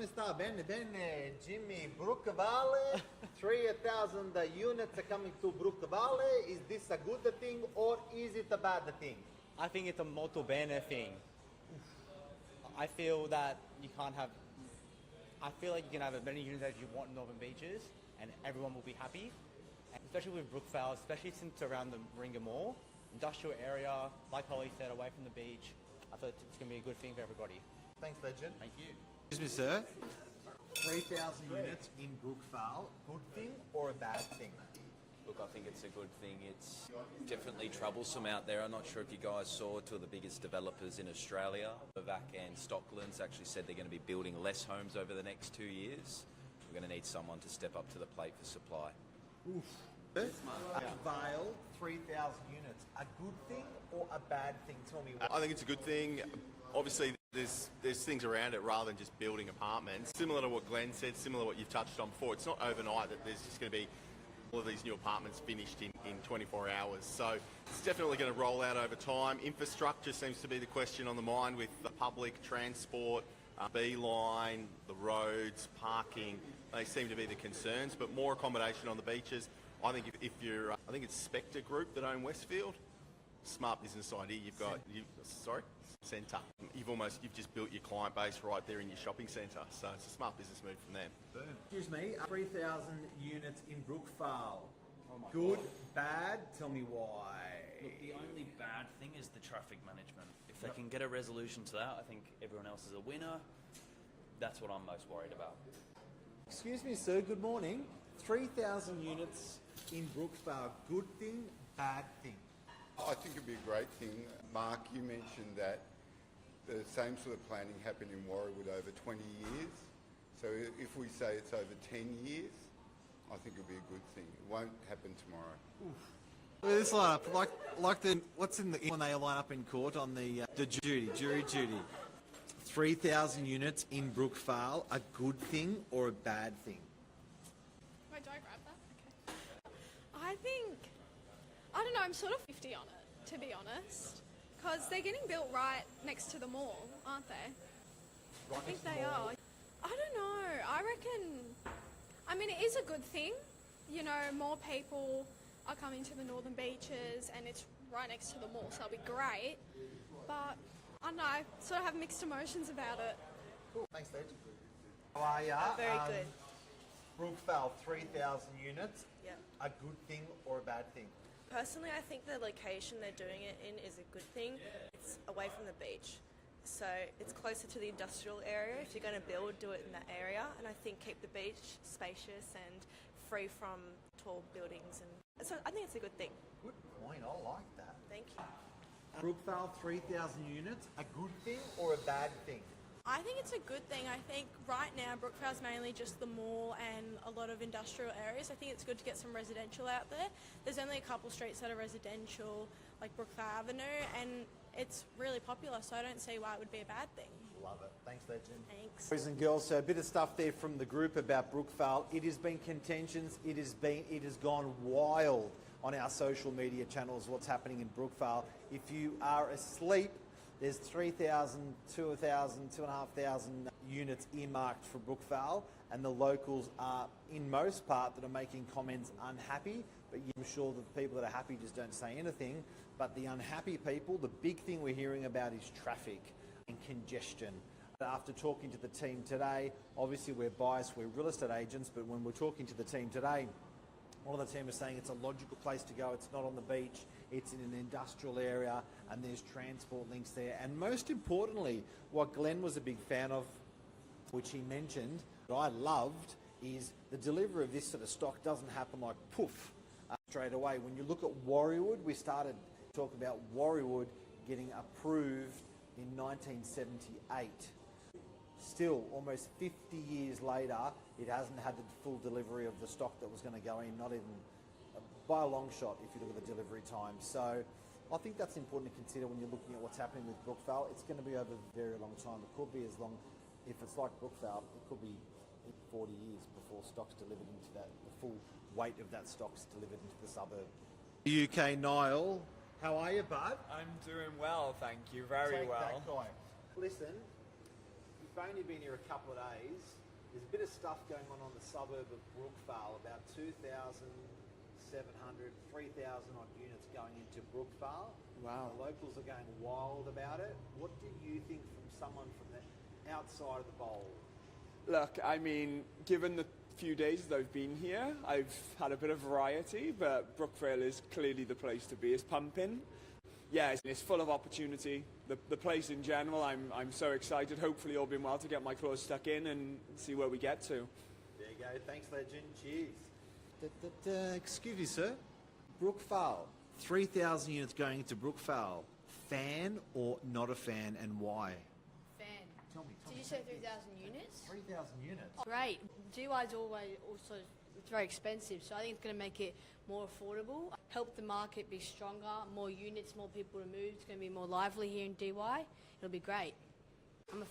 come sta? Bene, bene, Jimmy. Brookvale, 3,000 units are coming to Brookvale. Is this a good thing or is it a bad thing? I think it's a molto bene thing. I feel that you can't have... I feel like you can have as many units as you want in Northern Beaches and everyone will be happy. And especially with Brookvale, especially since it's around the Warringah Mall, industrial area, like Holly said, away from the beach. I thought it's going to be a good thing for everybody. Thanks, Legend. Thank you. Excuse me, sir. 3,000 units in Brookvale, good thing or a bad thing? Look, I think it's a good thing. It's definitely troublesome out there. I'm not sure if you guys saw two of the biggest developers in Australia, Novak and Stockland, actually said they're going to be building less homes over the next 2 years. We're going to need someone to step up to the plate for supply. Oof. Vale, 3,000 units, a good thing or a bad thing? Tell me what. I think it's a good thing. Obviously, there's things around it rather than just building apartments. Similar to what Glenn said, similar to what you've touched on before, it's not overnight that there's just going to be all of these new apartments finished in 24 hours. So it's definitely going to roll out over time. Infrastructure seems to be the question on the mind with the public transport, beeline, the roads, parking. They seem to be the concerns, but more accommodation on the beaches. I think if you're, I think it's Spectre Group that own Westfield. Smart business idea. You've got, centre. You've just built your client base right there in your shopping centre. So it's a smart business move from them. Excuse me, 3,000 units in Brookvale. Good, bad, tell me why. Look, the only bad thing is the traffic management. If they can get a resolution to that, I think everyone else is a winner. That's what I'm most worried about. Excuse me, sir, good morning. 3,000 units in Brookvale, good thing, bad thing? I think it'd be a great thing. Mark, you mentioned that the same sort of planning happened in Warringah over 20 years. So if we say it's over 10 years, I think it'll be a good thing. It won't happen tomorrow. Look at this lineup, like the what's in the when they line up in court on the jury duty. 3,000 units in Brookvale, a good thing or a bad thing? Wait, do I grab that? Okay. I don't know, I'm sort of 50 on it, to be honest. Because they're getting built right next to the mall, aren't they? Right, I think they are. I don't know, I mean, it is a good thing. You know, more people are coming to the northern beaches and it's right next to the mall, so it'll be great. But, I don't know, I sort of have mixed emotions about it. Cool, thanks, Dave. How are ya? Very good. Brookvale, 3,000 units. Yep. A good thing or a bad thing? Personally, I think the location they're doing it in is a good thing. It's away from the beach, so it's closer to the industrial area. If you're going to build, do it in that area, and I think keep the beach spacious and free from tall buildings. And so I think it's a good thing. Good point, I like that. Thank you. Brookvale, 3,000 units, a good thing or a bad thing? I think it's a good thing. I think right now Brookvale's mainly just the mall and a lot of industrial areas. I think it's good to get some residential out there. There's only a couple streets that are residential, like Brookvale Avenue, and it's really popular, so I don't see why it would be a bad thing. Love it. Thanks, Legend. Thanks. Boys and girls, so a bit of stuff there from the group about Brookvale. It has been contentious. It has gone wild on our social media channels, what's happening in Brookvale. If you are asleep, there's 3,000, 2,000, 2,500 units earmarked for Brookvale, and the locals are, in most part, that are making comments unhappy, but I'm sure the people that are happy just don't say anything. But the unhappy people, the big thing we're hearing about is traffic and congestion. After talking to the team today, obviously we're biased, we're real estate agents, but when we're talking to the team today, one of the team is saying it's a logical place to go. It's not on the beach. It's in an industrial area and there's transport links there. And most importantly, what Glenn was a big fan of, which he mentioned, that I loved, is the delivery of this sort of stock doesn't happen like poof straight away. When you look at Warringah, we started talking about Warringah getting approved in 1978. Still, almost 50 years later, it hasn't had the full delivery of the stock that was going to go in, not even by a long shot if you look at the delivery time. So I think that's important to consider when you're looking at what's happening with Brookvale. It's going to be over a very long time. It could be as long, if it's like Brookvale, it could be 40 years before stock's delivered into that, the full weight of that stock's delivered into the suburb. UK Niall, how are you, bud? I'm doing well, thank you, very well. That guy. Listen, We've only been here a couple of days. There's a bit of stuff going on the suburb of Brookvale, about 2,700, 3,000 odd units going into Brookvale. Wow. The locals are going wild about it. What do you think from someone from the outside of the bowl? Look, I mean, given the few days that I've been here, I've had a bit of variety, but Brookvale is clearly the place to be. It's pumping. Yeah, it's full of opportunity. The place in general, I'm so excited. Hopefully all being well to get my claws stuck in and see where we get to. There you go. Thanks, legend. Cheers. Excuse me, sir. Brookvale. 3,000 units going into Brookvale. Fan or not a fan, and why? Fan. Tell me. Did you say 3,000 units? 3,000 units. Great. DIY's always also it's very expensive, so I think it's going to make it more affordable, help the market be stronger, more units, more people to move. It's going to be more lively here in DY. It'll be great.